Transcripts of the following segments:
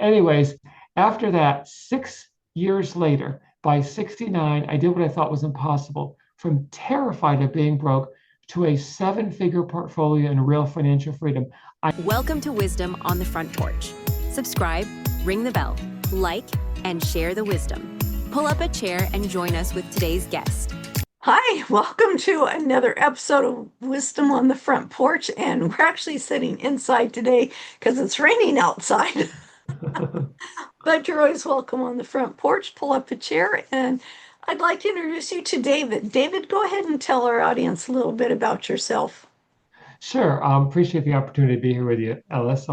Anyways, after that, 6 years later, by 69, I did what I thought was impossible. From terrified of being broke to a seven-figure portfolio and real financial freedom. Welcome to Wisdom on the Front Porch. Subscribe, ring the bell, like, and share the wisdom. Pull up a chair and join us with today's guest. Hi, welcome to another episode of Wisdom on the Front Porch. And we're actually sitting inside today because it's raining outside. But you're always welcome on the front porch. Pull up a chair, and I'd like to introduce you to David. David, go ahead and tell our audience a little bit about yourself. Sure. Appreciate the opportunity to be here with you, Ellis.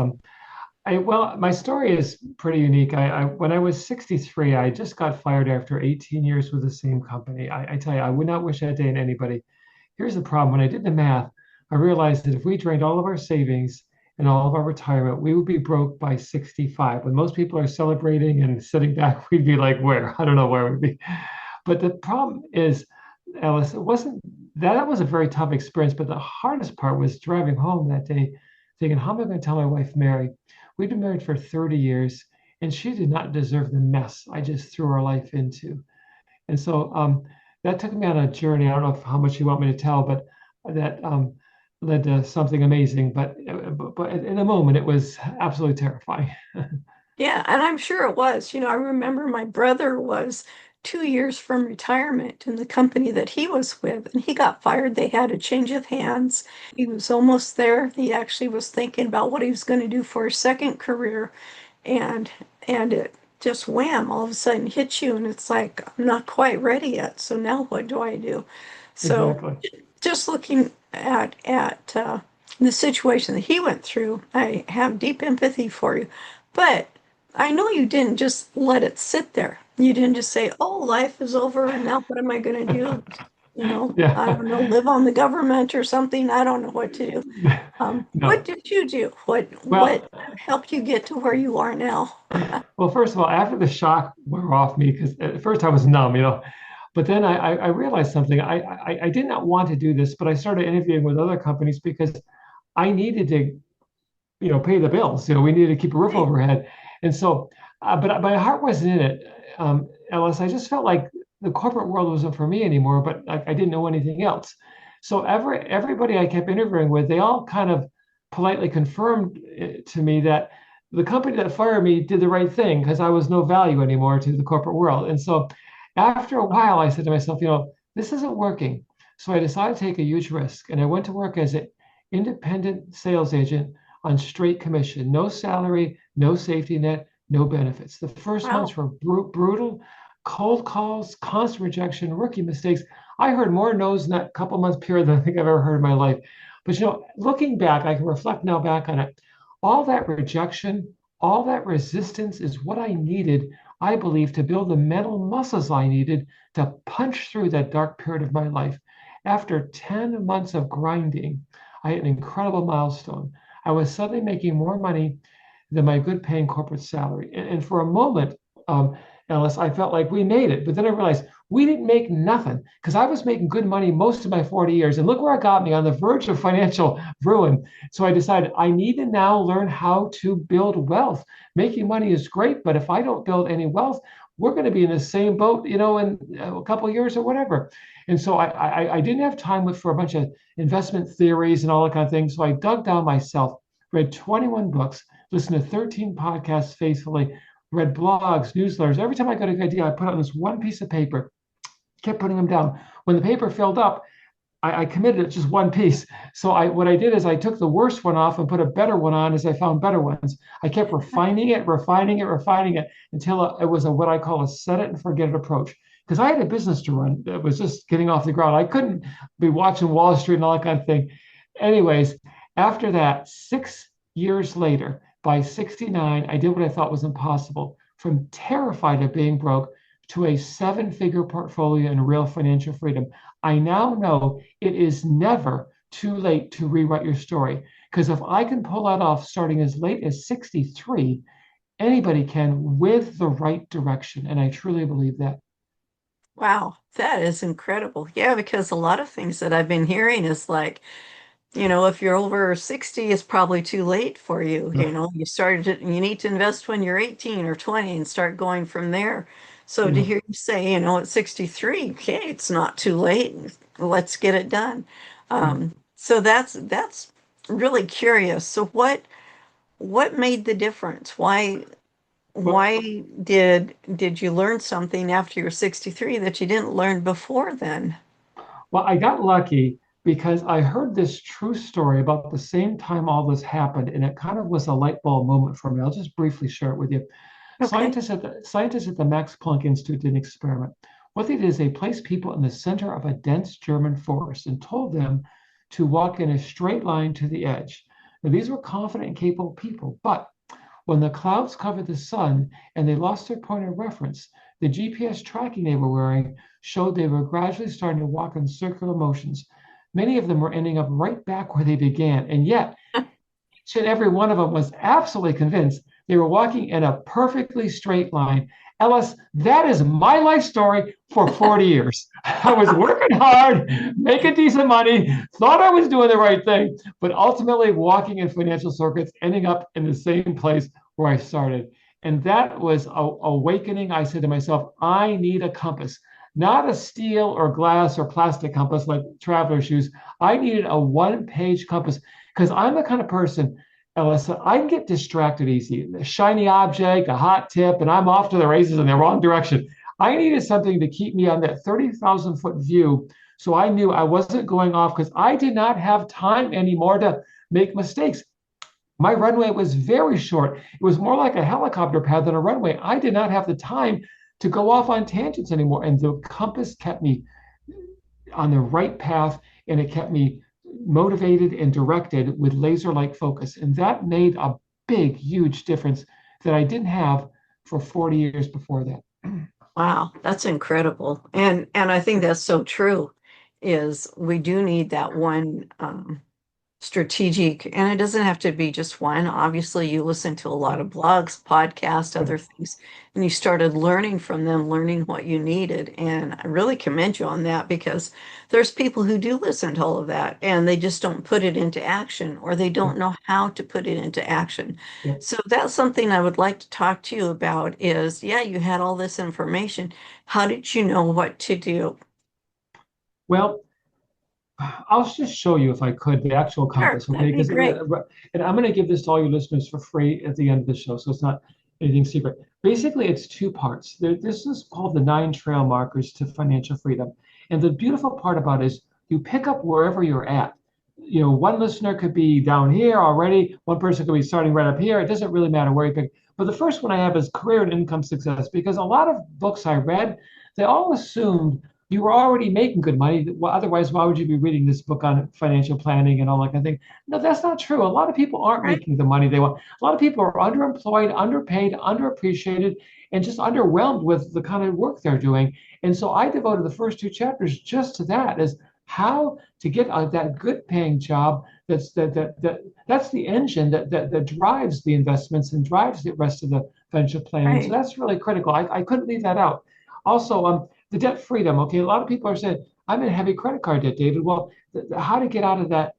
Well, my story is pretty unique. When I was 63, I just got fired after 18 years with the same company. I tell you, I would not wish that day on anybody. Here's the problem. When I did the math, I realized that if we drained all of our savings and all of our retirement, we would be broke by 65. When most people are celebrating and sitting back, we'd be like, where? I don't know where we'd be. But the problem is, Ellis, it wasn't that was a very tough experience, but the hardest part was driving home that day, thinking, how am I going to tell my wife, Mary? We'd been married for 30 years, and she did not deserve the mess I just threw our life into. And so that took me on a journey. I don't know how much you want me to tell, but that led to something amazing. But in a moment, it was absolutely terrifying. Yeah, and I'm sure it was. I remember my brother was 2 years from retirement in the company that he was with, and he got fired. They had a change of hands. He was almost there. He actually was thinking about what he was going to do for his second career, and it just wham, all of a sudden hits you, and it's like, I'm not quite ready yet. So now what do I do? So Exactly. just looking at the situation that he went through, I have deep empathy for you. But I know you didn't just let it sit there. You didn't just say, "Oh, life is over, and now what am I going to do?" I Yeah. don't know, live on the government or something. I don't know what to do. What No. did you do? What Well, helped you get to where you are now? well, first of all, after the shock wore off me, because at first I was numb. But then I realized something. I did not want to do this, but I started interviewing with other companies because I needed to, pay the bills. We needed to keep a roof Right. overhead. And so, but my heart wasn't in it, Ellis. I just felt like the corporate world wasn't for me anymore, but I didn't know anything else. So everybody I kept interviewing with, they all kind of politely confirmed to me that the company that fired me did the right thing because I was no value anymore to the corporate world. And so after a while, I said to myself, this isn't working. So I decided to take a huge risk, and I went to work as an independent sales agent on straight commission, no salary, no safety net, no benefits. The first Wow. months were brutal, cold calls, constant rejection, rookie mistakes. I heard more no's in that couple months period than I think I've ever heard in my life. But looking back, I can reflect now back on it. All that rejection, all that resistance is what I needed, I believe, to build the mental muscles I needed to punch through that dark period of my life. After 10 months of grinding, I hit an incredible milestone. I was suddenly making more money than my good paying corporate salary. And for a moment, Ellis, I felt like we made it. But then I realized we didn't make nothing because I was making good money most of my 40 years. And look where it got me, on the verge of financial ruin. So I decided I need to now learn how to build wealth. Making money is great, but if I don't build any wealth, we're going to be in the same boat, in a couple of years or whatever. And so I didn't have time for a bunch of investment theories and all that kind of thing. So I dug down myself, read 21 books, listened to 13 podcasts faithfully, read blogs, newsletters. Every time I got a good idea, I put it on this one piece of paper, kept putting them down. When the paper filled up, I committed it just one piece. So what I did is I took the worst one off and put a better one on as I found better ones. I kept refining it, refining it until it was what I call a set it and forget it approach. Because I had a business to run that was just getting off the ground. I couldn't be watching Wall Street and all that kind of thing. Anyways, after that, 6 years later, by 69, I did what I thought was impossible. From terrified of being broke to a seven-figure portfolio and real financial freedom. I now know it is never too late to rewrite your story. Because if I can pull that off starting as late as 63, anybody can with the right direction. And I truly believe that. Wow, that is incredible. Yeah, because a lot of things that I've been hearing is like, If you're over 60, it's probably too late for you. You need to invest when you're 18 or 20 and start going from there. So to Yeah. hear you say, at 63, okay, it's not too late. Let's get it done. Yeah. So that's really curious. So what made the difference? Why Well, why did you learn something after you were 63 that you didn't learn before then? Well, I got lucky because I heard this true story about the same time all this happened, and it kind of was a light bulb moment for me. I'll just briefly share it with you. Okay. Scientists at the Max Planck Institute did an experiment. What they did is they placed people in the center of a dense German forest and told them to walk in a straight line to the edge. Now, these were confident and capable people, but when the clouds covered the sun and they lost their point of reference, the GPS tracking they were wearing showed they were gradually starting to walk in circular motions. Many of them were ending up right back where they began, and yet each and every one of them was absolutely convinced they were walking in a perfectly straight line. Ellis, that is my life story for 40 years. I was working hard, making decent money, thought I was doing the right thing, but ultimately walking in financial circuits, ending up in the same place where I started. And that was awakening. I said to myself, I need a compass, not a steel or glass or plastic compass like traveler shoes. I needed a one-page compass because I'm the kind of person, Alyssa, I can get distracted easy. A shiny object, a hot tip, and I'm off to the races in the wrong direction. I needed something to keep me on that 30,000 foot view. So I knew I wasn't going off because I did not have time anymore to make mistakes. My runway was very short. It was more like a helicopter pad than a runway. I did not have the time to go off on tangents anymore. And the compass kept me on the right path and it kept me motivated and directed with laser-like focus. And that made a big, huge difference that I didn't have for 40 years before that. Wow, that's incredible. And I think that's so true is we do need that one strategic, and it doesn't have to be just one. Obviously, you listen to a lot of blogs, podcasts, other things, and you started learning from them, learning what you needed. And I really commend you on that because there's people who do listen to all of that and they just don't put it into action or they Yeah, don't know how to put it into action. yeah. So that's something I would like to talk to you about is, yeah, you had all this information. How did you know what to do? Well, I'll just show you if I could the actual Sure, compass, okay? that'd be Because great. and I'm going to give this to all your listeners for free at the end of the show, so it's not anything secret. Basically, it's two parts. This is called the 9 trail markers to financial freedom, and the beautiful part about it is you pick up wherever you're at. One listener could be down here already. One person could be starting right up here. It doesn't really matter where you pick. But the first one I have is career and income success, because a lot of books I read, they all assumed you were already making good money. Well, otherwise, why would you be reading this book on financial planning and all that kind of thing? No, that's not true. A lot of people aren't Right, making the money they want. A lot of people are underemployed, underpaid, underappreciated, and just underwhelmed with the kind of work they're doing. And so I devoted the first 2 chapters just to that, as how to get that good paying job that's the engine that drives the investments and drives the rest of the financial planning. So right. that's really critical. I couldn't leave that out. Also, the debt freedom. Okay, a lot of people are saying, I'm in heavy credit card debt, David. Well, how to get out of that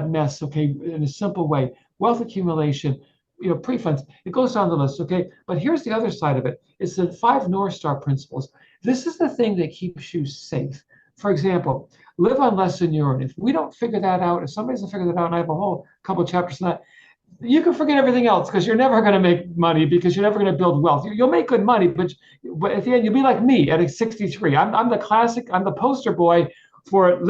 mess, okay, in a simple way. Wealth accumulation, pre-funds. It goes down the list, okay? But here's the other side of it. It's the 5 North Star principles. This is the thing that keeps you safe. For example, live on less than you earn. If we don't figure that out, if somebody doesn't figure that out, and I have a whole couple of chapters on that, you can forget everything else because you're never going to make money because you're never going to build wealth. You'll make good money, but at the end, you'll be like me at 63. I'm the classic, I'm the poster boy for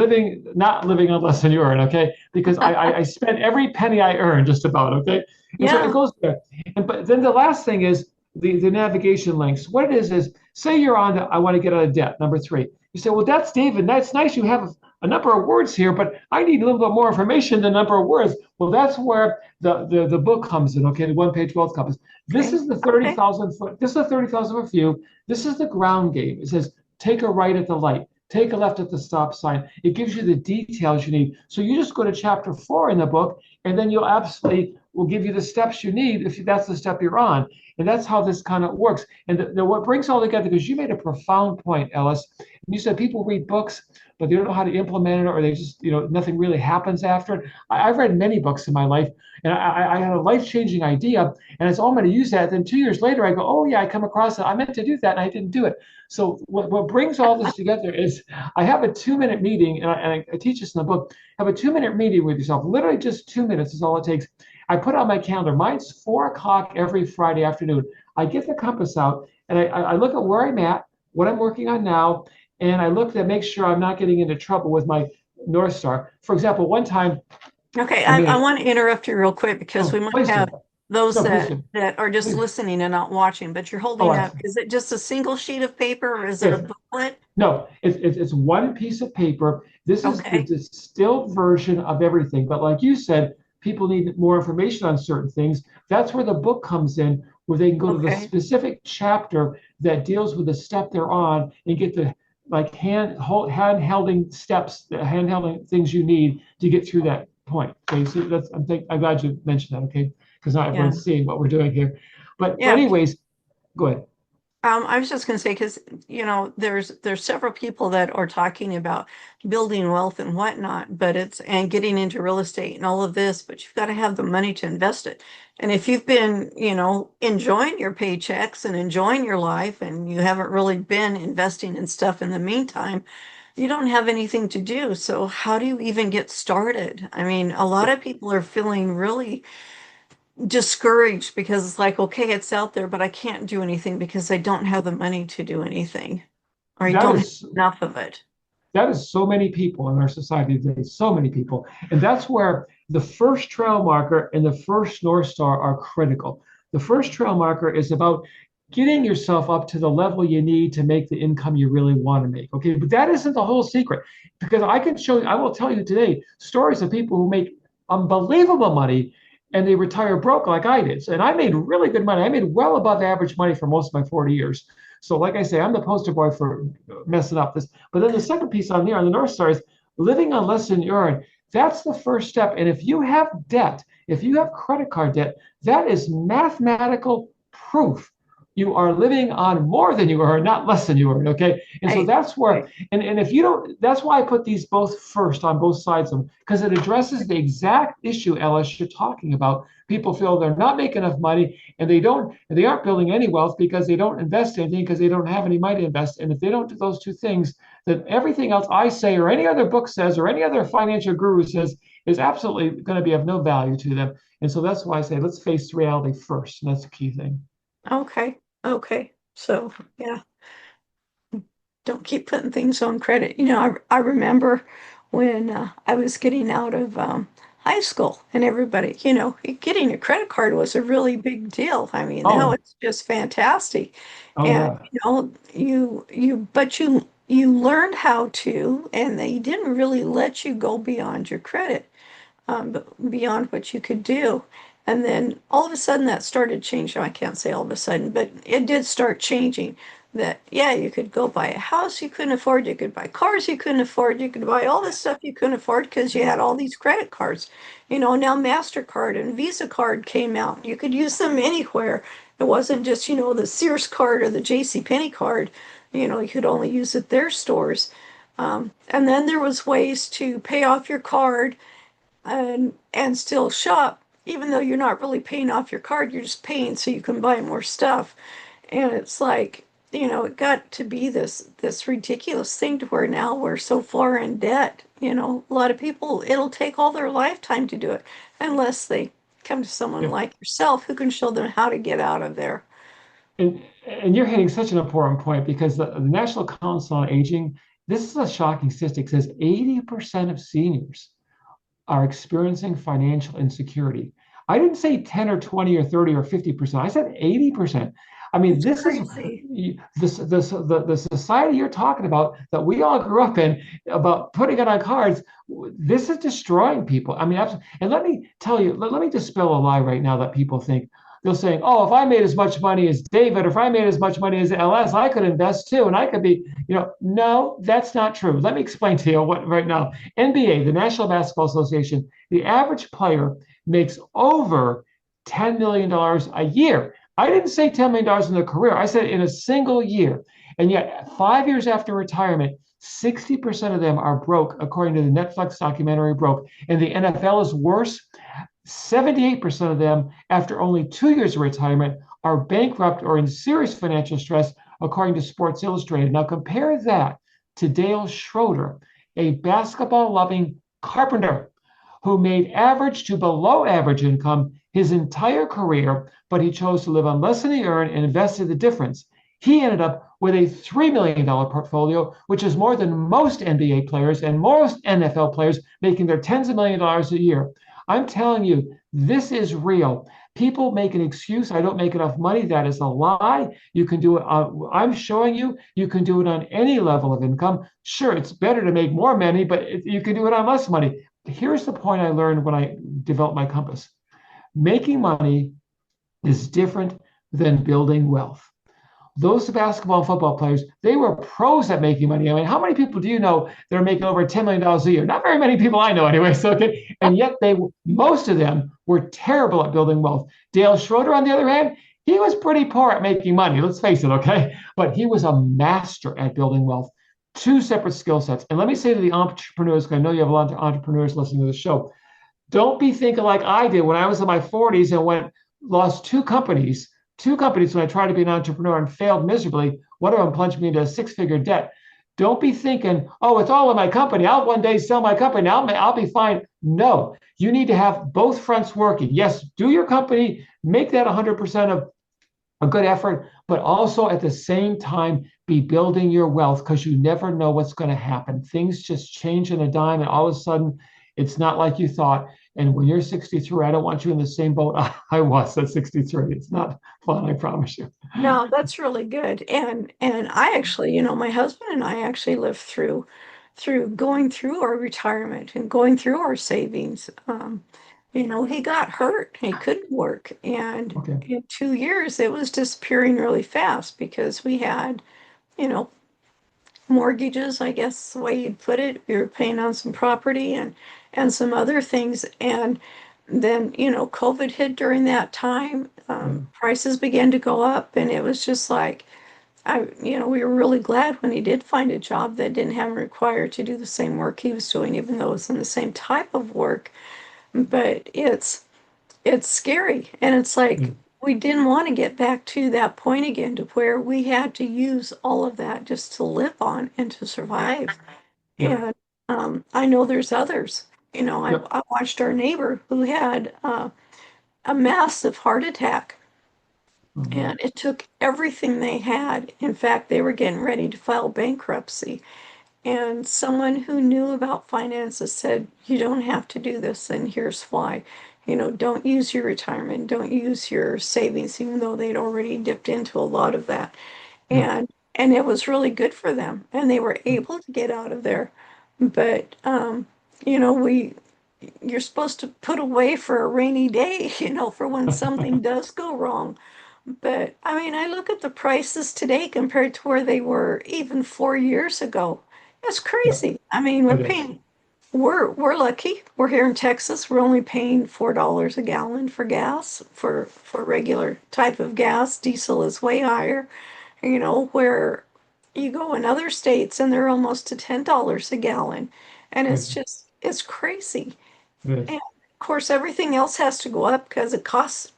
not living on less than you earn, okay? Because I spent every penny I earned just about, okay? And so it Yeah. goes there. But then the last thing is the navigation links. What it is say you're on I want to get out of debt, number 3. You say, well, that's David. That's nice. You have a number of words here, but I need a little bit more information than a number of words. Well, that's where the book comes in, okay, the one-page wealth compass. This Okay. is the Okay. 30,000 foot, this is the 30,000 foot view. This is the ground game. It says, take a right at the light, take a left at the stop sign. It gives you the details you need. So you just go to chapter 4 in the book, and then you'll absolutely will give you the steps you need if that's the step you're on. And that's how this kind of works. And what brings all together, because you made a profound point, Ellis. And you said people read books, but they don't know how to implement it, or they just, nothing really happens after it. I've read many books in my life, and I had a life-changing idea, and it's all I'm going to use that. Then 2 years later, I go, oh yeah, I come across it. I meant to do that, and I didn't do it. So what brings all this together is I have a 2-minute meeting, and I teach this in the book. Have a 2-minute meeting with yourself. Literally just 2 minutes is all it takes. I put on my calendar. Mine's 4 o'clock every Friday afternoon. I get the compass out and I look at where I'm at, what I'm working on now, and I look to make sure I'm not getting into trouble with my North Star. For example, one time. Okay, I want to interrupt you real quick because we might have those No, that are just listening and not watching, but you're holding up. Is it just a single sheet of paper or is it a booklet? No, it's one piece of paper. This is the distilled version of everything. But like you said, people need more information on certain things. That's where the book comes in, where they can go to the specific chapter that deals with the step they're on and get the hand-holding steps, the hand-holding things you need to get through that point. Okay, so I'm glad you mentioned that. Okay, because now everyone's seeing what we're doing here. But anyways, go ahead. I was just going to say, because there's several people that are talking about building wealth and whatnot, and getting into real estate and all of this, but you've got to have the money to invest it. And if you've been, enjoying your paychecks and enjoying your life, and you haven't really been investing in stuff in the meantime, you don't have anything to do. So how do you even get started? I mean, a lot of people are feeling really discouraged because it's like, okay, it's out there, but I can't do anything because I don't have the money to do anything, or I don't have enough of it. That is so many people in our society today, so many people. And that's where the first trail marker and the first North Star are critical. The first trail marker is about getting yourself up to the level you need to make the income you really want to make. Okay, but that isn't the whole secret, because I will tell you today stories of people who make unbelievable money and they retire broke like I did. And I made really good money. I made well above average money for most of my 40 years. So like I say, I'm the poster boy for messing up this. But then the second piece on here on the North Star is living on less than you earn. That's the first step. And if you have debt, if you have credit card debt, that is mathematical proof you are living on more than you earn, not less than you earn. Okay. And so that's where, and if you don't, that's why I put these both first on both sides of them, because it addresses the exact issue, Ellis, you're talking about. People feel they're not making enough money and they aren't building any wealth because they don't invest anything, because they don't have any money to invest. And if they don't do those two things, then everything else I say or any other book says or any other financial guru says is absolutely going to be of no value to them. And so that's why I say, let's face reality first. And that's the key thing. Okay. So, yeah, don't keep putting things on credit. I remember when I was getting out of high school, and everybody, getting a credit card was a really big deal. I mean, now it's just fantastic. And, you learned how to, and they didn't really let you go beyond your credit, but beyond what you could do. And then all of a sudden that started changing. I can't say all of a sudden, but it did start changing. That, you could go buy a house you couldn't afford, you could buy cars you couldn't afford, you could buy all this stuff you couldn't afford because you had all these credit cards. Now MasterCard and Visa card came out. You could use them anywhere. It wasn't just, the Sears card or the JCPenney card. You could only use at their stores. And then there was ways to pay off your card and still shop. Even though you're not really paying off your card, you're just paying so you can buy more stuff. And it's like, it got to be this ridiculous thing to where now we're so far in debt. A lot of people, it'll take all their lifetime to do it unless they come to someone like yourself who can show them how to get out of there. And you're hitting such an important point, because the National Council on Aging, this is a shocking statistic, says 80% of seniors are experiencing financial insecurity. I didn't say 10 or 20 or 30 or 50%. I said 80%. I mean, this is the society you're talking about that we all grew up in, about putting it on cards. This is destroying people. I mean, and let me tell you, let me dispel a lie right now that people think. They're saying, oh, if I made as much money as David, or if I made as much money as LS, I could invest too, and I could be, no, that's not true. Let me explain to you what right now. NBA, the National Basketball Association, the average player makes over $10 million a year. I didn't say $10 million in their career. I said in a single year. And yet, 5 years after retirement, 60% of them are broke, according to the Netflix documentary Broke. And the NFL is worse. 78% of them, after only 2 years of retirement, are bankrupt or in serious financial stress, according to Sports Illustrated. Now, compare that to Dale Schroeder, a basketball loving carpenter who made average to below average income his entire career, but he chose to live on less than he earned and invested the difference. He ended up with a $3 million portfolio, which is more than most NBA players and most NFL players making their tens of millions of dollars a year. I'm telling you, this is real. People make an excuse, I don't make enough money. That is a lie. You can do it. I'm showing you, you can do it on any level of income. Sure, it's better to make more money, but you can do it on less money. Here's the point I learned when I developed my compass. Making money is different than building wealth. Those basketball and football players, they were pros at making money. I mean, how many people do you know that are making over $10 million a year? Not very many people I know anyway. So, okay. And yet most of them were terrible at building wealth. Dale Schroeder, on the other hand, he was pretty poor at making money. Let's face it, okay? But he was a master at building wealth. Two separate skill sets. And let me say to the entrepreneurs, because I know you have a lot of entrepreneurs listening to the show, don't be thinking like I did when I was in my 40s and lost two companies when I tried to be an entrepreneur and failed miserably. One of them plunged me into a six-figure debt. Don't be thinking, oh, it's all in my company. I'll one day sell my company. I'll be fine. No, you need to have both fronts working. Yes, do your company, make that 100% of a good effort, but also at the same time, be building your wealth, because you never know what's going to happen. Things just change in a dime, and all of a sudden, it's not like you thought. And when you're 63, I don't want you in the same boat I was at 63. It's not fun, I promise you. No, that's really good. And I actually, my husband and I actually lived through going through our retirement and going through our savings. He got hurt. He couldn't work. And Okay. in 2 years, it was disappearing really fast because we had, you know, mortgages, I guess the way you'd put it. We were paying on some property and some other things. And then, COVID hit during that time. Yeah. Prices began to go up, and it was just like, we were really glad when he did find a job that didn't have him required to do the same work he was doing, even though it was in the same type of work. But it's scary, and it's like Mm. we didn't want to get back to that point again to where we had to use all of that just to live on and to survive. Yep. And I know there's others. Yep. I watched our neighbor who had a massive heart attack, Mhm. and it took everything they had. In fact, they were getting ready to file bankruptcy. And someone who knew about finances said, you don't have to do this, and here's why. Don't use your retirement, don't use your savings, even though they'd already dipped into a lot of that. Yep. And it was really good for them, and they were able to get out of there. But we you're supposed to put away for a rainy day, for when something does go wrong. But I mean, I look at the prices today compared to where they were even 4 years ago. It's Yep. crazy. I mean, It is. we're lucky. We're here in Texas. We're only paying $4 a gallon for gas for regular type of gas. Diesel is way higher. Where you go in other states and they're almost to $10 a gallon. And Crazy. it's crazy. It is. And of course, everything else has to go up because it costs,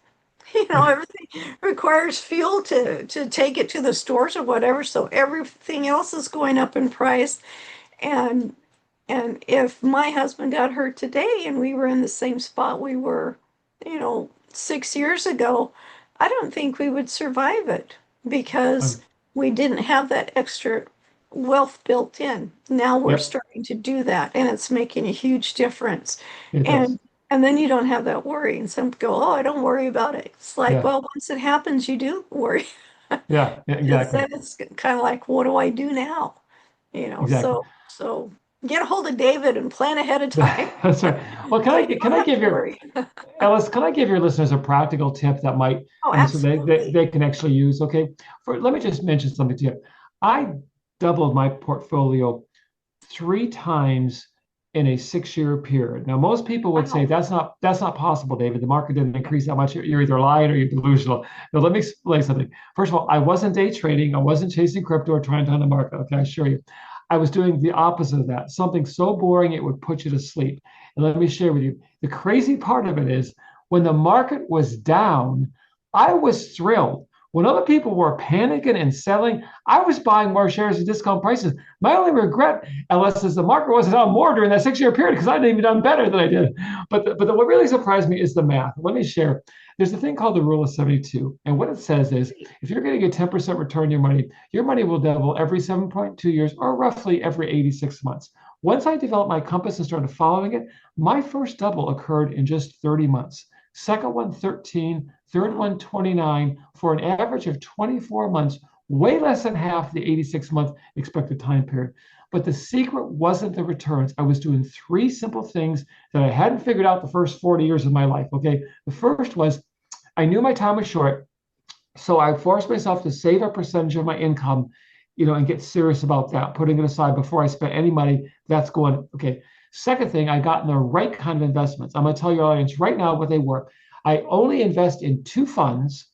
Yep. everything requires fuel to take it to the stores or whatever. So everything else is going up in price. And and if my husband got hurt today and we were in the same spot we were, 6 years ago, I don't think we would survive it because Um, we didn't have that extra wealth built in. Now we're yep. starting to do that, and it's making a huge difference. It does. And then you don't have that worry. And some go, oh, I don't worry about it. It's like, Yeah. well, once it happens, you do worry. Yeah. Yeah. Because Exactly. then it's kind of like, what do I do now? Exactly. So get a hold of David and plan ahead of time That's right. Well, so you can don't I have give to your worry. Ellis, can I give your listeners a practical tip that might, Oh, and so absolutely. they can actually use? Okay. Let me just mention something to you. I doubled my portfolio 3 times in a 6-year period. Now, most people would say Wow. that's not possible, David. The market didn't increase that much. You're either lying or you're delusional. Now, let me explain something. First of all, I wasn't day trading. I wasn't chasing crypto or trying to time the market. Okay, I assure you. I was doing the opposite of that. Something so boring it would put you to sleep. And let me share with you. The crazy part of it is when the market was down, I was thrilled. When other people were panicking and selling, I was buying more shares at discount prices. My only regret, unless the market wasn't down more during that 6-year period, because I'd even done better than I did. But what really surprised me is the math. Let me share. There's a thing called the rule of 72. And what it says is if you're getting a 10% return on your money will double every 7.2 years or roughly every 86 months. Once I developed my compass and started following it, my first double occurred in just 30 months. Second one, 13, third one, 29, for an average of 24 months, way less than half the 86-month expected time period. But the secret wasn't the returns. I was doing three simple things that I hadn't figured out the first 40 years of my life. Okay. The first was I knew my time was short. So I forced myself to save a percentage of my income, and get serious about that, putting it aside before I spent any money. That's going, okay. Second thing, I got in the right kind of investments. I'm going to tell your audience right now what they were. I only invest in two funds.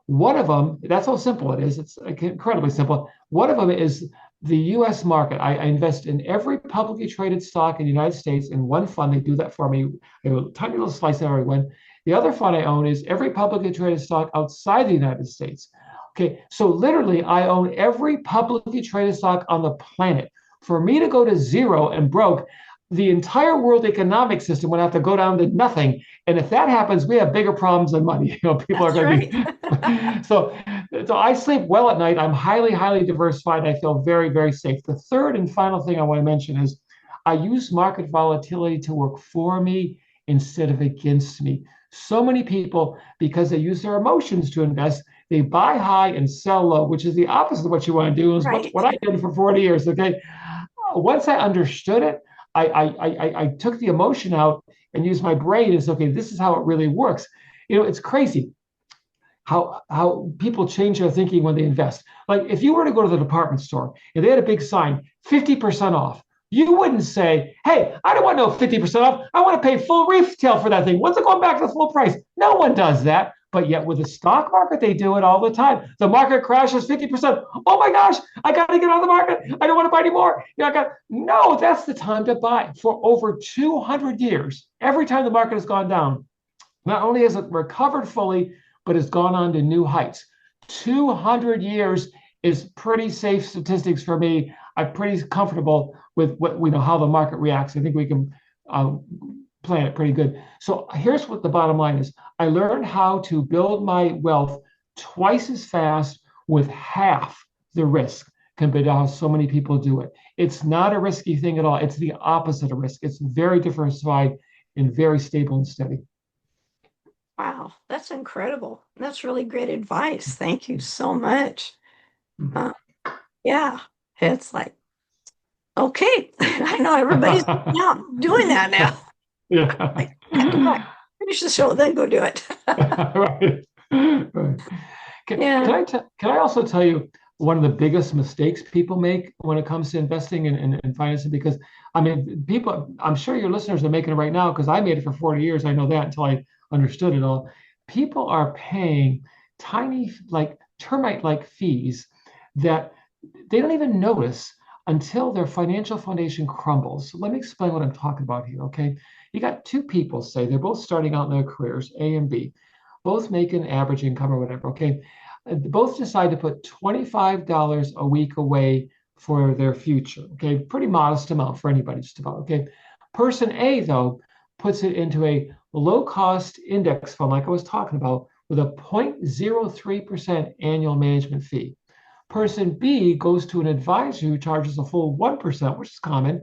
One of them, that's how simple it is. It's incredibly simple. One of them is the US market. I invest in every publicly traded stock in the United States in one fund. They do that for me. I have a tiny little slice of every one. The other fund I own is every publicly traded stock outside the United States. Okay, so literally I own every publicly traded stock on the planet. For me to go to zero and broke, the entire world economic system would have to go down to nothing. And if that happens, we have bigger problems than money. People That's are going to right. be. so I sleep well at night. I'm highly, highly diversified. I feel very, very safe. The third and final thing I want to mention is I use market volatility to work for me instead of against me. So many people, because they use their emotions to invest, they buy high and sell low, which is the opposite of what you want to do. Is Right. what I did for 40 years. Okay, once I understood it, I took the emotion out and used my brain. It's okay. This is how it really works. It's crazy how people change their thinking when they invest. Like if you were to go to the department store and they had a big sign, 50% off, you wouldn't say, hey, I don't want no 50% off. I want to pay full retail for that thing. When's it going back to the full price? No one does that. But yet with the stock market, they do it all the time. The market crashes 50%. Oh my gosh, I got to get out of the market. I don't want to buy anymore. No, that's the time to buy. For over 200 years, every time the market has gone down, not only has it recovered fully, but has gone on to new heights. 200 years is pretty safe statistics for me. I'm pretty comfortable with what we know how the market reacts. I think we can plan it pretty good. So here's what the bottom line is. I learned how to build my wealth twice as fast with half the risk compared to how so many people do it. It's not a risky thing at all. It's the opposite of risk. It's very diversified and very stable and steady. Wow, that's incredible. That's really great advice. Thank you so much. Uh, yeah, it's like, okay, I know everybody's now doing that now. Yeah. Like, come back, finish the show, then go do it. Right. Right. Yeah. Can I also tell you one of the biggest mistakes people make when it comes to investing and financing? Because I mean, people, I'm sure your listeners are making it right now because I made it for 40 years. I know that until I understood it all. People are paying tiny, like termite-like fees that they don't even notice until their financial foundation crumbles. So let me explain what I'm talking about here, okay? You got two people, say they're both starting out in their careers, A and B, both making average income or whatever, okay? Both decide to put $25 a week away for their future, okay? Pretty modest amount for anybody, just about, okay? Person A, though, puts it into a low-cost index fund, like I was talking about, with a 0.03% annual management fee. Person B goes to an advisor who charges a full 1%, which is common,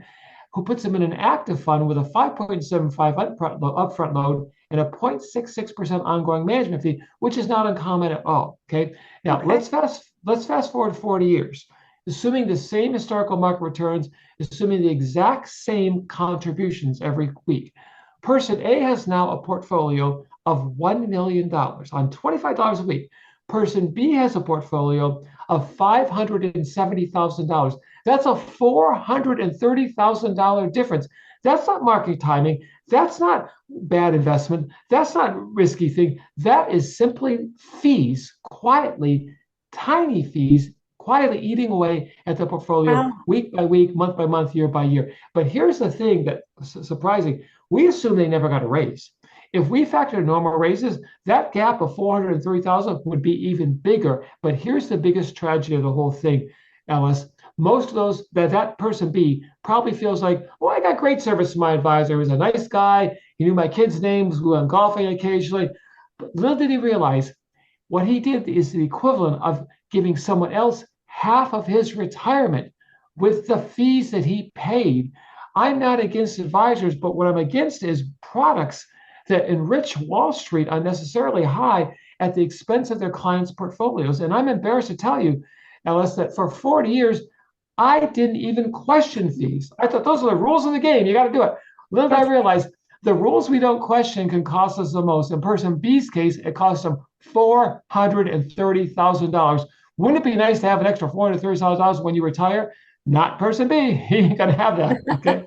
who puts them in an active fund with a 5.75 upfront load and a 0.66% ongoing management fee, which is not uncommon at all. Okay. Now Okay. let's fast forward 40 years, assuming the same historical market returns, assuming the exact same contributions every week. Person A has now a portfolio of $1 million on $25 a week. Person B has a portfolio of $570,000. That's a $430,000 difference. That's not market timing. That's not bad investment. That's not risky thing. That is simply fees, quietly, tiny fees, quietly eating away at the portfolio Wow. week by week, month by month, year by year. But here's the thing that's surprising. We assume they never got a raise. If we factor normal raises, that gap of 430,000 would be even bigger. But here's the biggest tragedy of the whole thing, Ellis. Most of those that person B probably feels like, oh, I got great service from my advisor. He was a nice guy. He knew my kids' names. We went golfing occasionally. But little did he realize what he did is the equivalent of giving someone else half of his retirement with the fees that he paid. I'm not against advisors, but what I'm against is products that enrich Wall Street unnecessarily high at the expense of their clients' portfolios. And I'm embarrassed to tell you, Ellis, that for 40 years, I didn't even question fees. I thought those are the rules of the game. You got to do it. Little did I realize the rules we don't question can cost us the most. In person B's case, it cost him $430,000. Wouldn't it be nice to have an extra $430,000 when you retire? Not person B. He ain't gonna have that. Okay.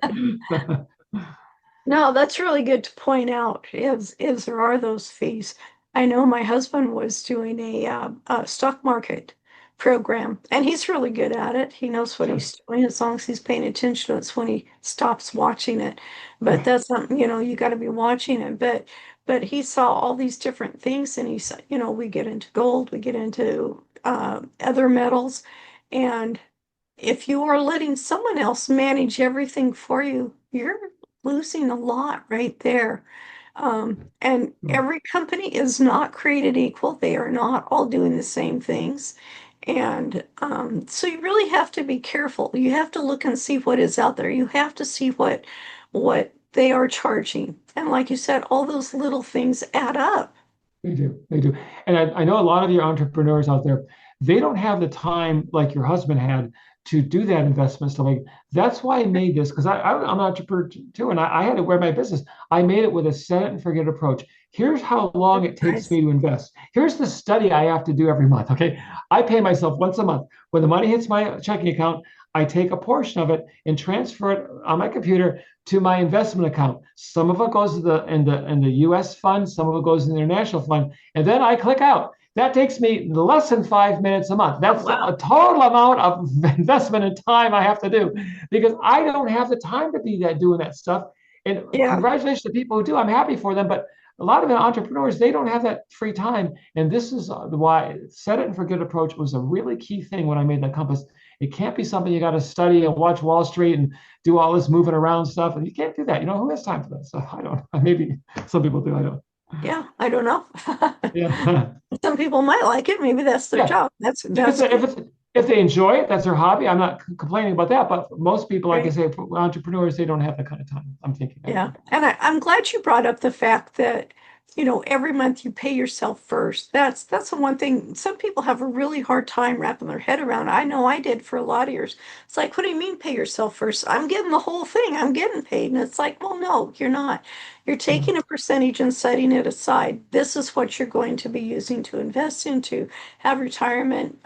No, that's really good to point out is there are those fees. I know my husband was doing a stock market program, and he's really good at it. He knows what Sure. he's doing as long as he's paying attention. It's when he stops watching it. But that's not, you got to be watching it. But he saw all these different things, and he said, we get into gold, we get into other metals, and if you are letting someone else manage everything for you, you're losing a lot right there. And every company is not created equal. They are not all doing the same things. And so you really have to be careful. You have to look and see what is out there. You have to see what they are charging. And like you said, all those little things add up. They do. They do. And I know a lot of your entrepreneurs out there, they don't have the time like your husband had to do that investment stuff. Like that's why I made this because I'm an entrepreneur too, and I had to wear my business. I made it with a set it and forget approach. Here's how long it takes Nice. me to invest. Here's the study I have to do every month. Okay. I pay myself once a month. When the money hits my checking account, I take a portion of it and transfer it on my computer to my investment account. Some of it goes to the US fund, some of it goes in the international fund, and then I click out. That takes me less than 5 minutes a month. Oh, That's wow. a total amount of investment and time I have to do because I don't have the time to be that doing that stuff. And Yeah. congratulations to people who do. I'm happy for them, but a lot of the entrepreneurs they don't have that free time. And this is why set it and forget approach was a really key thing when I made that compass. It can't be something you got to study and watch Wall Street and do all this moving around stuff. And you can't do that. Who has time for that? So I don't. Maybe some people do. I don't. Yeah. I don't know. Yeah. Some people might like it. Maybe that's their Yeah. job. That's If it's, that's if good. it's if they enjoy it, that's their hobby. I'm not complaining about that. But most people, like I Right. say, entrepreneurs, they don't have that kind of time. I'm thinking. I Yeah. don't. And I'm glad you brought up the fact that, every month you pay yourself first. That's the one thing some people have a really hard time wrapping their head around. I know I did for a lot of years. It's like, what do you mean pay yourself first? I'm getting the whole thing. I'm getting paid. And it's like, well, no, you're not. You're Yeah. taking a percentage and setting it aside. This is what you're going to be using to invest into, have retirement.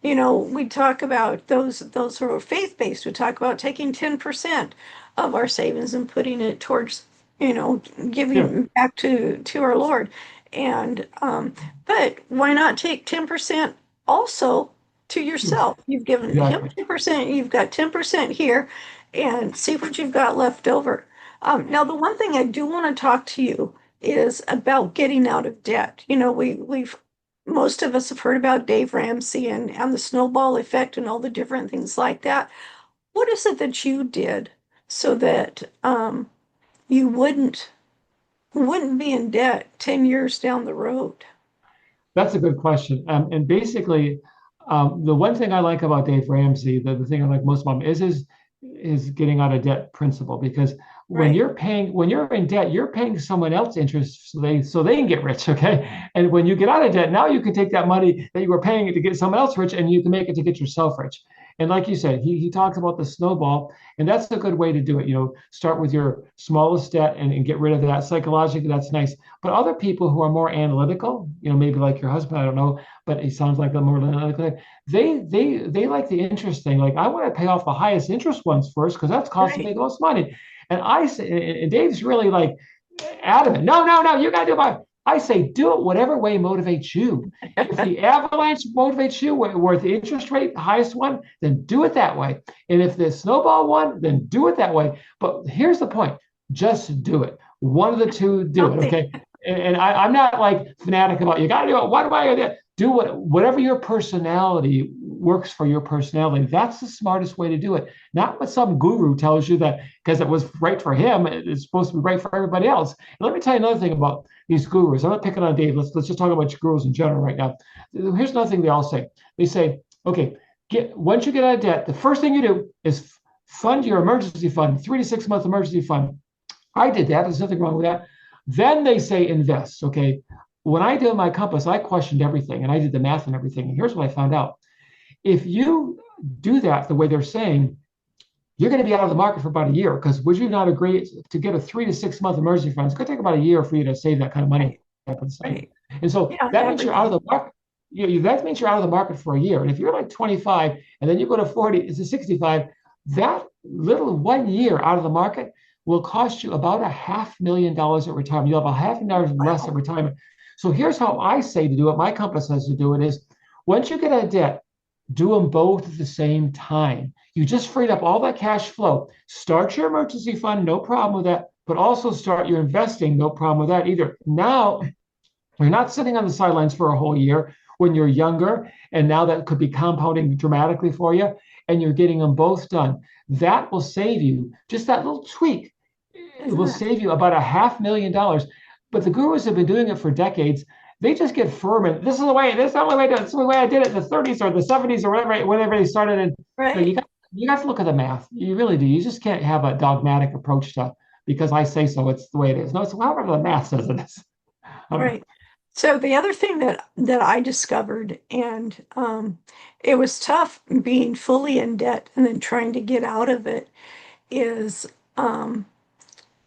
We talk about those who are faith-based. We talk about taking 10% of our savings and putting it towards Yeah. giving back to our Lord. And but why not take 10% also to yourself? You've given him Exactly. 10%, you've got 10% here, and see what you've got left over. Now, the one thing I do want to talk to you is about getting out of debt. We've most of us have heard about Dave Ramsey and the snowball effect and all the different things like that. What is it that you did so that you wouldn't be in debt 10 years down the road? That's a good question. And basically, the one thing I like about Dave Ramsey, the thing I like most about him is his getting out of debt principle. Because Right. when you're in debt, you're paying someone else interest so they can get rich. Okay. And when you get out of debt, now you can take that money that you were paying to get someone else rich and you can make it to get yourself rich. And like you said, he talks about the snowball, and that's a good way to do it. Start with your smallest debt and get rid of that. Psychologically, that's nice. But other people who are more analytical, maybe like your husband, I don't know, but he sounds like them more analytical. They like the interest thing. Like I want to pay off the highest interest ones first because that's costing me Right. the most money. And I say, and Dave's really like adamant. No, no, no, you got to do it. I say, do it whatever way motivates you. If the avalanche motivates you, where the interest rate, the highest one, then do it that way. And if the snowball one, then do it that way. But here's the point: just do it. One of the two, do it. Something. Okay. And I'm not like fanatic about you got to do it. What am I going to do? Whatever your personality works for your personality. That's the smartest way to do it. Not what some guru tells you that because it was right for him, it's supposed to be right for everybody else. And let me tell you another thing about these gurus. I'm not picking on Dave. Let's just talk about gurus in general right now. Here's another thing they all say. They say, okay, once you get out of debt, the first thing you do is fund your emergency fund, 3 to 6 month emergency fund. I did that. There's nothing wrong with that. Then they say invest. Okay. When I did my compass, I questioned everything and I did the math and everything. And here's what I found out. If you do that the way they're saying, you're going to be out of the market for about a year because would you not agree to get a 3 to 6 month emergency fund? It's going to take about a year for you to save that kind of money. Right. And so Yeah, that means you're out of everything. the market. That means you're out of the market for a year. And if you're like 25 and then you go to 40, it's a 65, that little 1 year out of the market will cost you about $500,000 at retirement. You'll have $500,000 less at Wow. retirement. So here's how I say to do it. My company says to do it is once you get out of debt, do them both at the same time. You just freed up all that cash flow. Start your emergency fund, no problem with that, but also start your investing, no problem with that either. Now, you're not sitting on the sidelines for a whole year when you're younger, and now that could be compounding dramatically for you, and you're getting them both done. That will save you, just that little tweak, it Isn't will it? save you about $500,000. But the gurus have been doing it for decades. They just get firm and this is the way, this is the only way to, this is the way I did it in the 30s or the 70s or whatever, whenever they started. And Right. you got to look at the math. You really do. You just can't have a dogmatic approach to because I say so, it's the way it is. No, it's however the math says it is. Right. So the other thing that I discovered, and it was tough being fully in debt and then trying to get out of it, is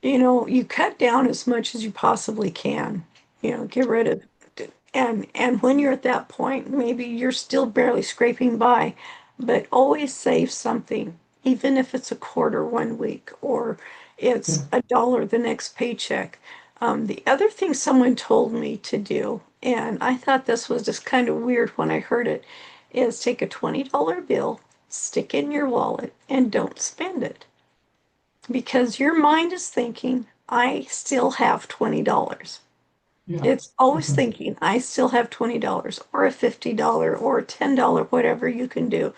you cut down as much as you possibly can. Get rid of and when you're at that point, maybe you're still barely scraping by, but always save something, even if it's a quarter 1 week or Yeah. it's $1 the next paycheck. The other thing someone told me to do, and I thought this was just kind of weird when I heard it, is take a $20 bill, stick it in your wallet, and don't spend it. Because your mind is thinking, I still have $20. Yeah. It's always Okay. thinking, I still have $20 or a $50 or a $10, whatever you can do.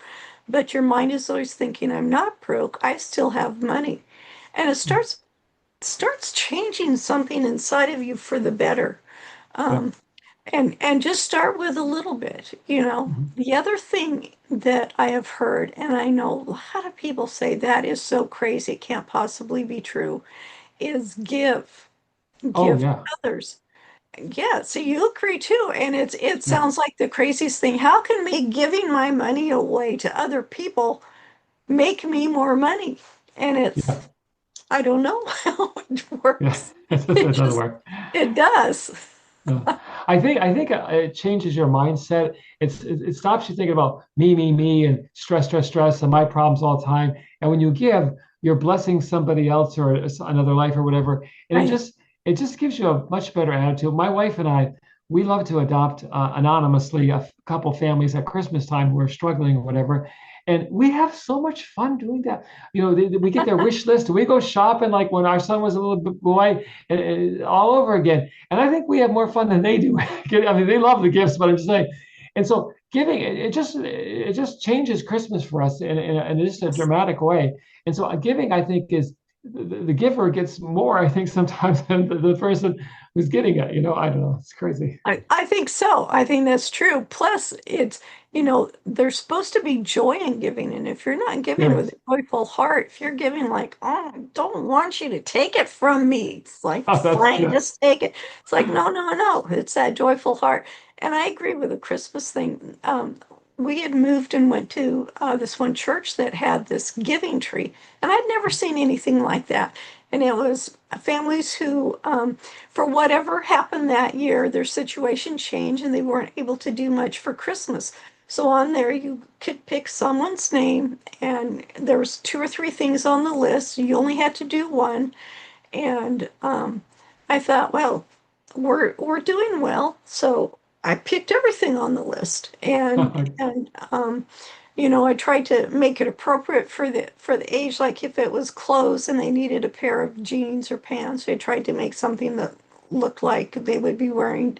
But your mind is always thinking, I'm not broke, I still have money. And it starts changing something inside of you for the better. Yeah. Um, and just start with a little bit, Mhm. The other thing that I have heard, and I know a lot of people say that is so crazy, it can't possibly be true, is Oh, give to yeah. others. Yeah, so you agree too. And it Yeah. sounds like the craziest thing. How can me giving my money away to other people make me more money? And Yeah. I don't know how it Yeah. works. It It doesn't just, work. it does. Yeah. I think it changes your mindset. It stops you thinking about me, and stress, stress, stress, and my problems all the time. And when you give, you're blessing somebody else or another life or whatever, and Right, it just gives you a much better attitude. My wife and I, we love to adopt anonymously a couple families at Christmas time who are struggling or whatever, and we have so much fun doing that. We get their wish list. We go shopping like when our son was a little boy, all over again. And I think we have more fun than they do. I mean, they love the gifts, but I'm just saying. And so giving it just changes Christmas for us in just a dramatic way. And so giving, I think, is the giver gets more, I think, sometimes than the person who's getting it. I don't know. It's crazy. I think so. I think that's true. Plus, there's supposed to be joy in giving. And if you're not giving with Yes. a joyful heart, if you're giving like, oh, I don't want you to take it from me, it's like, Oh, that's fine, true. just take it. It's like, no, no, no. It's that joyful heart. And I agree with the Christmas thing. We had moved and went to this one church that had this giving tree, and I'd never seen anything like that. And it was families who, for whatever happened that year, their situation changed and they weren't able to do much for Christmas. So on there, you could pick someone's name, and there was two or three things on the list. You only had to do one, and I thought, well, we're doing well, so I picked everything on the list, and I tried to make it appropriate for the age. Like if it was clothes and they needed a pair of jeans or pants, I tried to make something that looked like they would be wearing.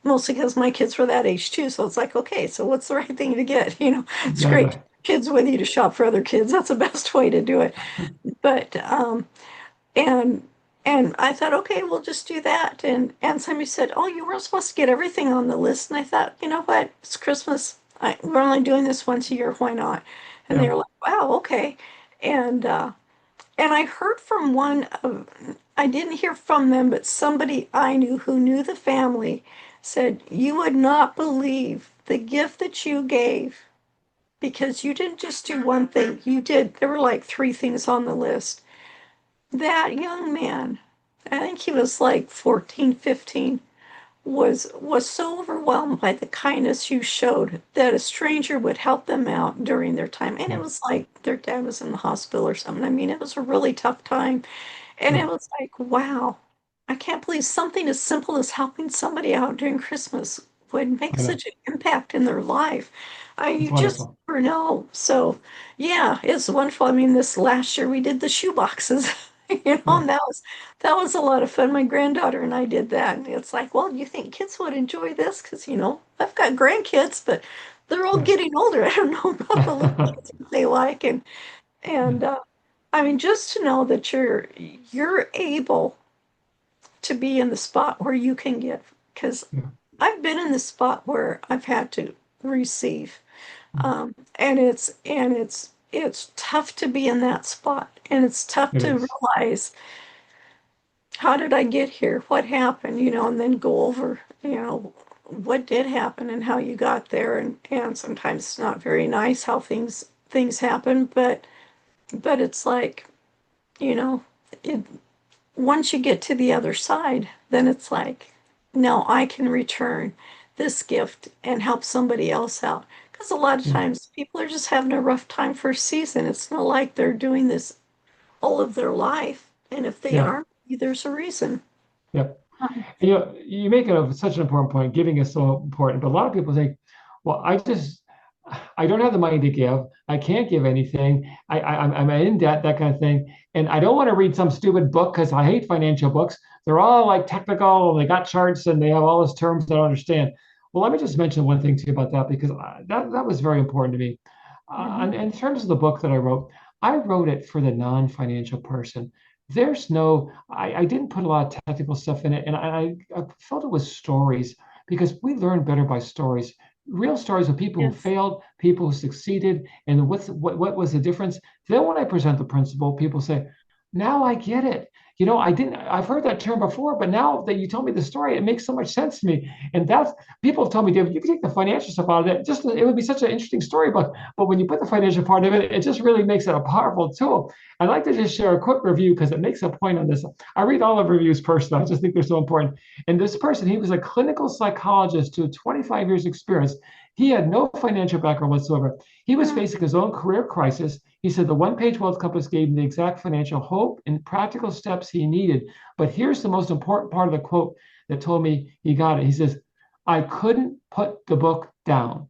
Mostly because my kids were that age too, so it's like, okay, so what's the right thing to get? It's great to Exactly. have kids with you to shop for other kids. That's the best way to do it. But and and I thought, okay, we'll just do that. And somebody said, oh, you weren't supposed to get everything on the list. And I thought, you know what? It's Christmas. We're only doing this once a year. Why not? And they Yeah. were like, wow, okay. And uh, and I heard from one of, I didn't hear from them, but somebody I knew who knew the family said, you would not believe the gift that you gave because you didn't just do one thing. There were like three things on the list. That young man, I think he was like 14, 15, was so overwhelmed by the kindness you showed that a stranger would help them out during their time. And it Yeah. was like their dad was in the hospital or something. I mean, it was a really tough time. And it Yeah. was like, wow, I can't believe something as simple as helping somebody out during Christmas would make I know. such an impact in their life. It's You just wonderful. never know. So, yeah, it's wonderful. I mean, this last year we did the shoe boxes, Yeah. and that was a lot of fun. My granddaughter and I did that, and it's like, well, do you think kids would enjoy this? Because I've got grandkids, but they're all Yeah. getting older. I don't know about the little kids what they like, and I mean, just to know that you're able to be in the spot where you can give, because Yeah. I've been in the spot where I've had to receive, Mm. and it's tough to be in that spot, and it's tough It to is. realize how did I get here, what happened, and then go over, what did happen and how you got there, and sometimes it's not very nice how things happen, but it's like, you know, it, once you get to the other side, then it's like, no, I can return this gift and help somebody else out. Because a lot of Yeah. times people are just having a rough time for a season. It's not like they're doing this all of their life. And if they Yeah. are, there's a reason. Yep. Um, And, you make such an important point. Giving is so important, but a lot of people think, well, I don't have the money to give. I can't give anything. I'm in debt, that kind of thing. And I don't want to read some stupid book because I hate financial books. They're all like technical and they got charts and they have all these terms that I don't understand. Well, let me just mention one thing to you about that because that was very important to me. mhm. And in terms of the book that I wrote it for the non-financial person. There's no, I didn't put a lot of technical stuff in it, and I felt it was stories because we learn better by stories. Real stories of people who Yes. failed, people who succeeded, and what was the difference. Then when I present the principle, people say, "Now I get it." I've heard that term before, but now that you told me the story, it makes so much sense to me. And that's people have told me, David, you can take the financial stuff out of it. Just it would be such an interesting storybook. But when you put the financial part of it, it just really makes it a powerful tool. I'd like to just share a quick review because it makes a point on this. I read all of reviews personally. I just think they're so important. And this person, he was a clinical psychologist to 25 years experience. He had no financial background whatsoever. He was Mm. facing his own career crisis. He said the one-page wealth compass gave him the exact financial hope and practical steps he needed. But here's the most important part of the quote that told me he got it. He says, I couldn't put the book down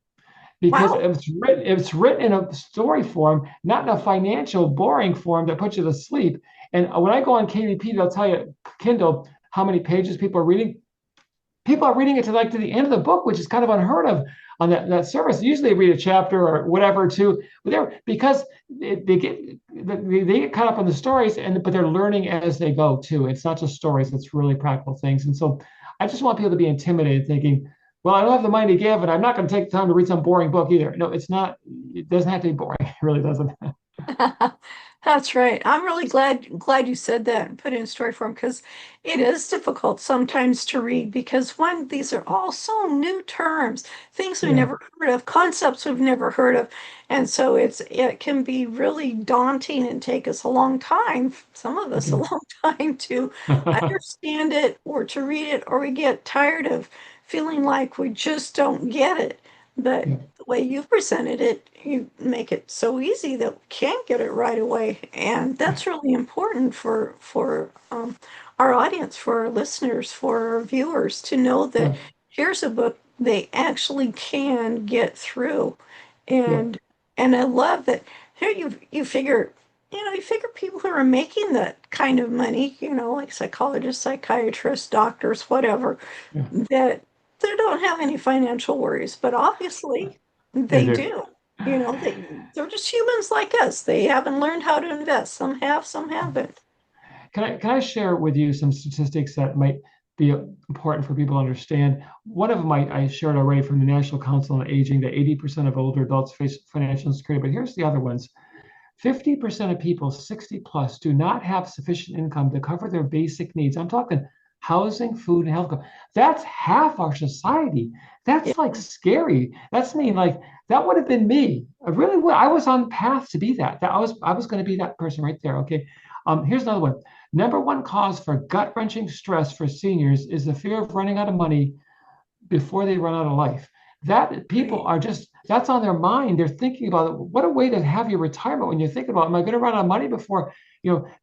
because Wow. it's written in a story form, not in a financial boring form that puts you to sleep. And when I go on KDP, they'll tell you Kindle how many pages people are reading. People are reading it to the end of the book, which is kind of unheard of on that service. Usually they read a chapter or whatever too, because they get caught up on the stories but they're learning as they go too. It's not just stories; it's really practical things. And so I just want people to be intimidated, thinking, "Well, I don't have the money to give, and I'm not going to take the time to read some boring book either." No, it's not. It doesn't have to be boring. It really doesn't. That's right. I'm really glad you said that and put it in story form because it is difficult sometimes to read because one, these are all so new terms, things we've Yeah, never heard of, concepts we've never heard of. And so it can be really daunting and take us a long time, some of it us a can. long time to understand it or to read it, or we get tired of feeling like we just don't get it. But Yeah. the way you presented it, you make it so easy that we can get it right away. And that's really important for our audience, for our listeners, for our viewers to know that Yeah. here's a book they actually can get through. Yeah. And I love that here you figure, you figure people who are making that kind of money, like psychologists, psychiatrists, doctors, whatever, Yeah. that they don't have any financial worries, but obviously They they do. do. They're just humans like us. They haven't learned how to invest. Some have, some haven't. Can I share with you some statistics that might be important for people to understand? One of them I shared already from the National Council on Aging that 80% of older adults face financial insecurity. But here's the other ones. 50% of people 60 plus do not have sufficient income to cover their basic needs. I'm talking housing, food, and health. That's half our society. Yeah. That's like scary. That's mean like that would have been me. I really would. I was on the path to be that. I was going to be that person right there. Okay. Here's another one. Number one cause for gut-wrenching stress for seniors is the fear of running out of money before they run out of life. That people Right. are just that's on their mind. They're thinking about it. What a way to have your retirement when you're thinking about, am I going to run out of money before?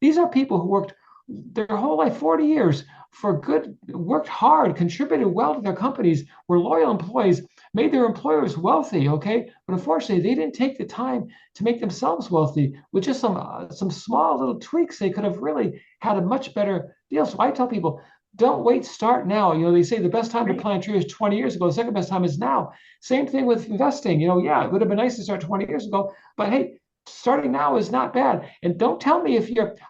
These are people who worked their whole life, 40 years for good, worked hard, contributed well to their companies, were loyal employees, made their employers wealthy. Okay, but unfortunately, they didn't take the time to make themselves wealthy with just some small little tweaks. They could have really had a much better deal. So I tell people, don't wait, start now. They say the best time to Right. plant a tree is 20 years ago. The second best time is now. Same thing with investing. Yeah, it would have been nice to start 20 years ago, but hey, starting now is not bad. And don't tell me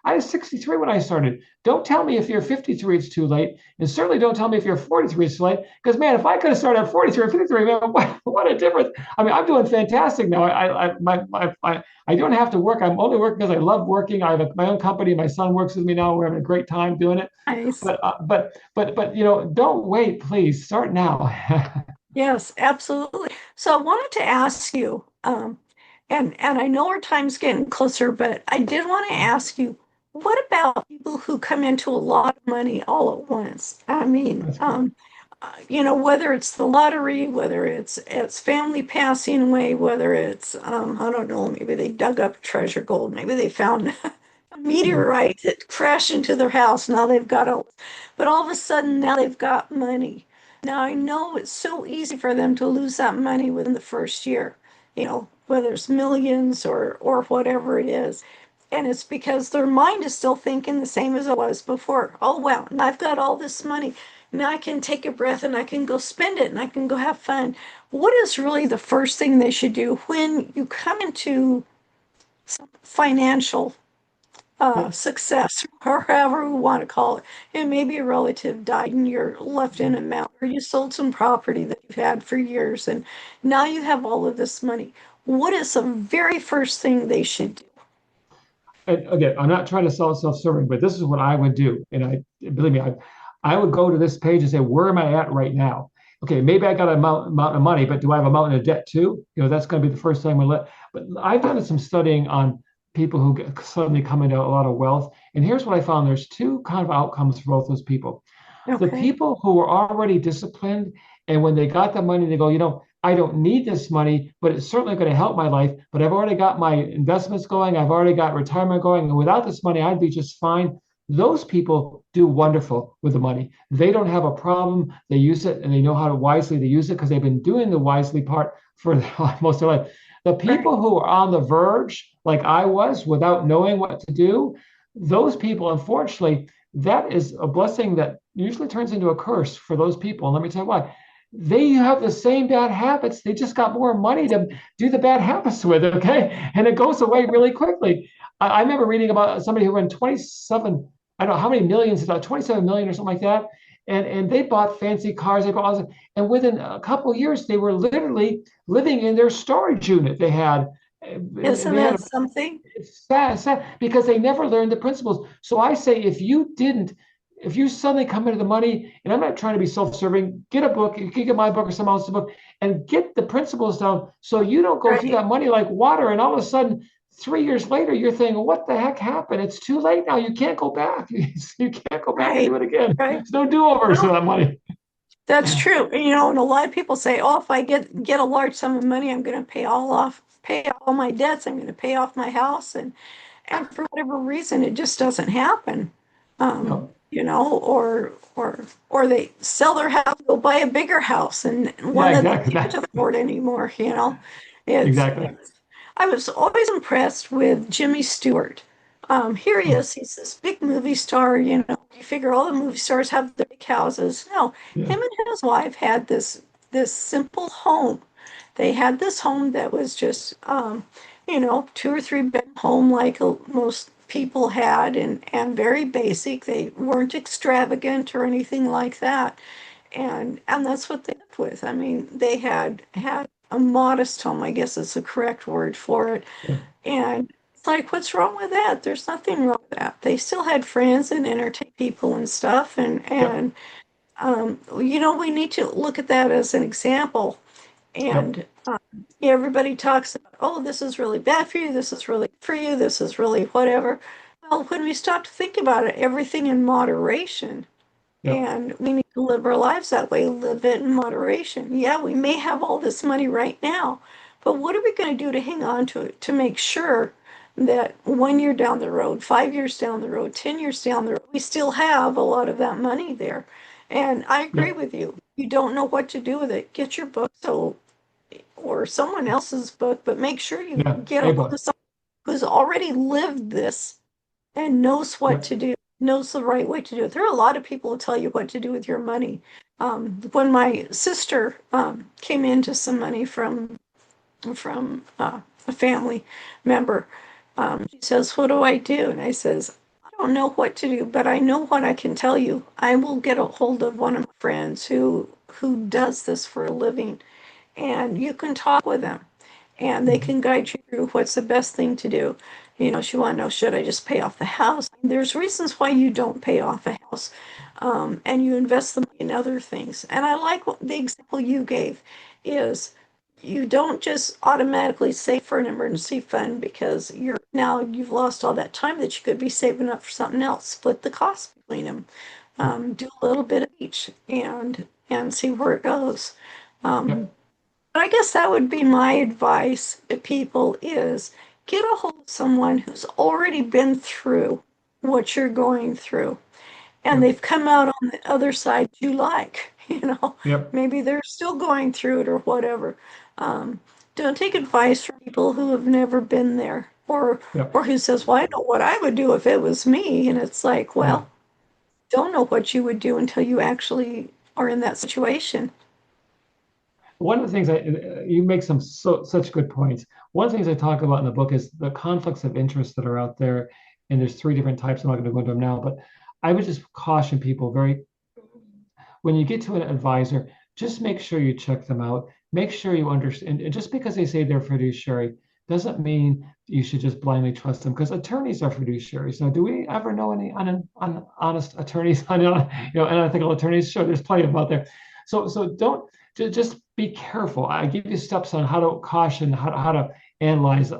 I was 63 when I started. Don't tell me if you're 53, it's too late. And certainly don't tell me if you're 43, it's too late. Because man, if I could have started at 43 or 53, man, what a difference. I mean, I'm doing fantastic now. I don't have to work. I'm only working because I love working. I have my own company. My son works with me now. We're having a great time doing it. Nice. But don't wait, please. Start now. Yes, absolutely. So I wanted to ask you, and I know our time's getting closer, but I did want to ask you, what about people who come into a lot of money all at once? I mean, That's good. whether it's the lottery, whether it's family passing away, whether it's I don't know, maybe they dug up treasure gold, maybe they found a Yeah. meteorite that crashed into their house. Now they've got but all of a sudden now they've got money. Now I know it's so easy for them to lose that money within the first year, whether it's millions or whatever it is. And it's because their mind is still thinking the same as it was before. Oh, well, and I've got all this money. Now I can take a breath and I can go spend it and I can go have fun. What is really the first thing they should do when you come into some financial Yeah. success, or however we want to call it? And maybe a relative died and you're left in a amount, or you sold some property that you've had for years and now you have all of this money. What is the very first thing they should do? And again, I'm not trying to sell self-serving, but this is what I would do. And I believe me, I would go to this page and say, where am I at right now? Okay, maybe I got a amount of money, but do I have a mountain of debt too? That's going to be the first thing I'm going to let. But I've done some studying on people who suddenly come into a lot of wealth. And here's what I found. There's two kind of outcomes for both those people. The Okay. people who were already disciplined, and when they got the money, they go, I don't need this money, but it's certainly going to help my life. But I've already got my investments going. I've already got retirement going. And without this money, I'd be just fine. Those people do wonderful with the money. They don't have a problem. They use it and they know how to wisely to use it because they've been doing the wisely part for most of their life. The Right. people who are on the verge, like I was, without knowing what to do, those people, unfortunately, that is a blessing that usually turns into a curse for those people. And let me tell you why. They have the same bad habits. They just got more money to do the bad habits with, okay? And it goes away really quickly. I remember reading about somebody who ran 27, I don't know how many millions, about 27 million or something like that. And they bought fancy cars, they bought all this, and within a couple of years, they were literally living in their storage unit they had. And Isn't they had that something? it's sad because they never learned the principles. So I say, if you suddenly come into the money, and I'm not trying to be self-serving, get a book, you can get my book or someone else's book, and get the principles down so you don't go through Right. that money like water. And all of a sudden, 3 years later, you're thinking, what the heck happened? It's too late now. You can't go back. You can't go back and Right. do it again. Right. There's no do-overs to Well, that money. That's Yeah. true. And a lot of people say, "Oh, if I get a large sum of money, I'm going to pay all my debts. I'm going to pay off my house." And for whatever reason, it just doesn't happen. Yep. Or they sell their house, go buy a bigger house, and Yeah, one that they exactly. can't afford anymore. It's Exactly. I was always impressed with Jimmy Stewart. Here he Oh, is. He's this big movie star. You figure all the movie stars have their big houses. No, yeah. him and his wife had this simple home. They had this home that was just, two or three bed home like most people had, and very basic. They weren't extravagant or anything like that, and that's what they lived with. I mean, they had a modest home, I guess is the correct word for it. Yeah. And it's like, what's wrong with that? There's nothing wrong with that. They still had friends and entertained people and stuff. And Yep. and we need to look at that as an example. Yep. And everybody talks about, oh, this is really bad for you. This is really good for you. This is really whatever. Well, when we stop to think about it, everything in moderation. Yep. And we need to live our lives that way, live it in moderation. Yeah, we may have all this money right now, but what are we going to do to hang on to it to make sure that 1 year down the road, 5 years down the road, 10 years down the road, we still have a lot of that money there? And I agree Yep. with you. You don't know what to do with it. Get your book or someone else's book, but make sure you Yeah. get a A hold of book. someone who's already lived this and knows what Yep. to do, knows the right way to do it. There are a lot of people who tell you what to do with your money. When my sister came into some money from a family member, she says, "What do I do?" And I says, "I don't know what to do, but I know what I can tell you. I will get a hold of one of my friends who does this for a living, and you can talk with them and they Mhm. can guide you through what's the best thing to do. She want to know, should I just pay off the house? There's reasons why you don't pay off a house, and you invest them in other things. And I like the example you gave is you don't just automatically save for an emergency fund because you've lost all that time that you could be saving up for something else. Split the cost between them. Do a little bit of each and see where it goes. Um, Yep. I guess that would be my advice to people is get a hold of someone who's already been through what you're going through and Yep. they've come out on the other side you like, Yep. maybe they're still going through it or whatever. Um, don't take advice from people who have never been there Yep. or who says, well, I know what I would do if it was me. And it's like, Yeah. well, don't know what you would do until you actually are in that situation. One of the things you make such good points. One of the things I talk about in the book is the conflicts of interest that are out there, and there's three different types. I'm not going to go into them now, but I would just caution people very when you get to an advisor, just make sure you check them out. Make sure you understand. And just because they say they're fiduciary doesn't mean you should just blindly trust them. Because attorneys are fiduciaries. Now, do we ever know any honest attorneys? Unethical attorneys? Sure, there's plenty of them out there. So don't just be careful. I give you steps on how to caution, how to analyze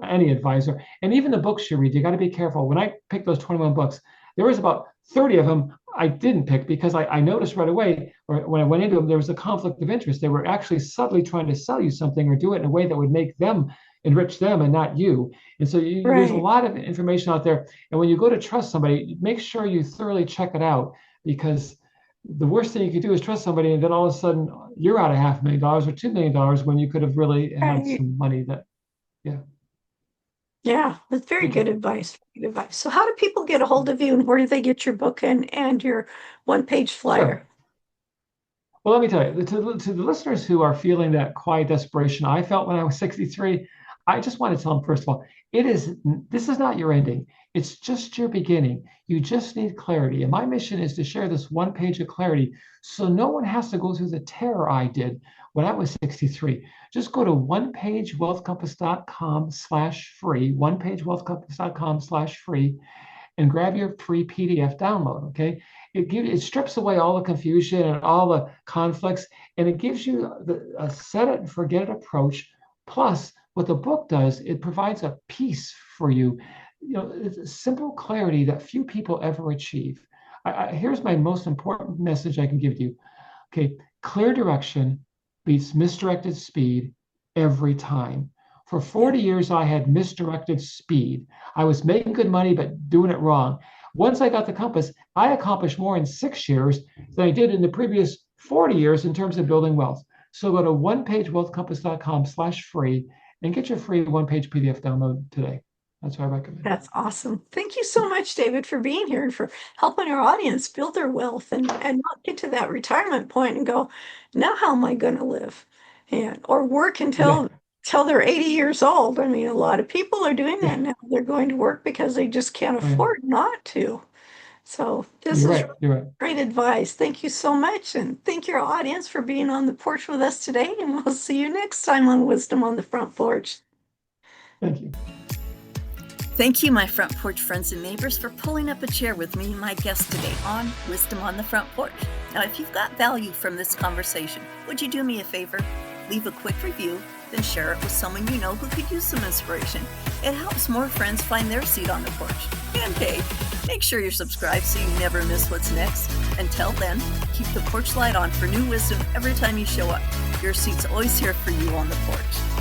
any advisor, and even the books you read. You got to be careful. When I picked those 21 books, there was about 30 of them I didn't pick because I noticed right away when I went into them, there was a conflict of interest. They were actually subtly trying to sell you something or do it in a way that would make them enrich them and not you. And so there's a Right. lot of information out there. And when you go to trust somebody, make sure you thoroughly check it out because the worst thing you could do is trust somebody and then all of a sudden you're out of $500,000 or $2 million when you could have really had Right. some money that, yeah. Yeah, that's very Thank you. good advice. Very good advice. So how do people get a hold of you and where do they get your book and your one-page flyer? Sure. Well, let me tell you, to the listeners who are feeling that quiet desperation I felt when I was 63, I just want to tell them, first of all, this is not your ending. It's just your beginning. You just need clarity. And my mission is to share this one page of clarity so no one has to go through the terror I did when I was 63. Just go to onepagewealthcompass.com/free, onepagewealthcompass.com/free, and grab your free PDF download. Okay, it strips away all the confusion and all the conflicts, and it gives you a set it and forget it approach. Plus, what the book does, it provides a peace for you. It's a simple clarity that few people ever achieve. Here's my most important message I can give you. Okay, clear direction beats misdirected speed every time. For 40 years, I had misdirected speed. I was making good money, but doing it wrong. Once I got the compass, I accomplished more in 6 years than I did in the previous 40 years in terms of building wealth. So go to onepagewealthcompass.com/free and get your free one-page PDF download today. That's what I recommend. That's awesome. Thank you so much, David, for being here and for helping our audience build their wealth and not get to that retirement point and go, now how am I going to live? And or work Yeah, until they're 80 years old. I mean, a lot of people are doing that now. They're going to work because they just can't oh, yeah. afford not to. So this You're is right. You're right. great advice. Thank you so much. And thank your audience for being on the porch with us today. And we'll see you next time on Wisdom on the Front Porch. Thank you. Thank you, my Front Porch friends and neighbors, for pulling up a chair with me and my guest today on Wisdom on the Front Porch. Now, if you've got value from this conversation, would you do me a favor? Leave a quick review, then share it with someone you know who could use some inspiration. It helps more friends find their seat on the porch. And hey, make sure you're subscribed so you never miss what's next. Until then, keep the porch light on for new wisdom every time you show up. Your seat's always here for you on the porch.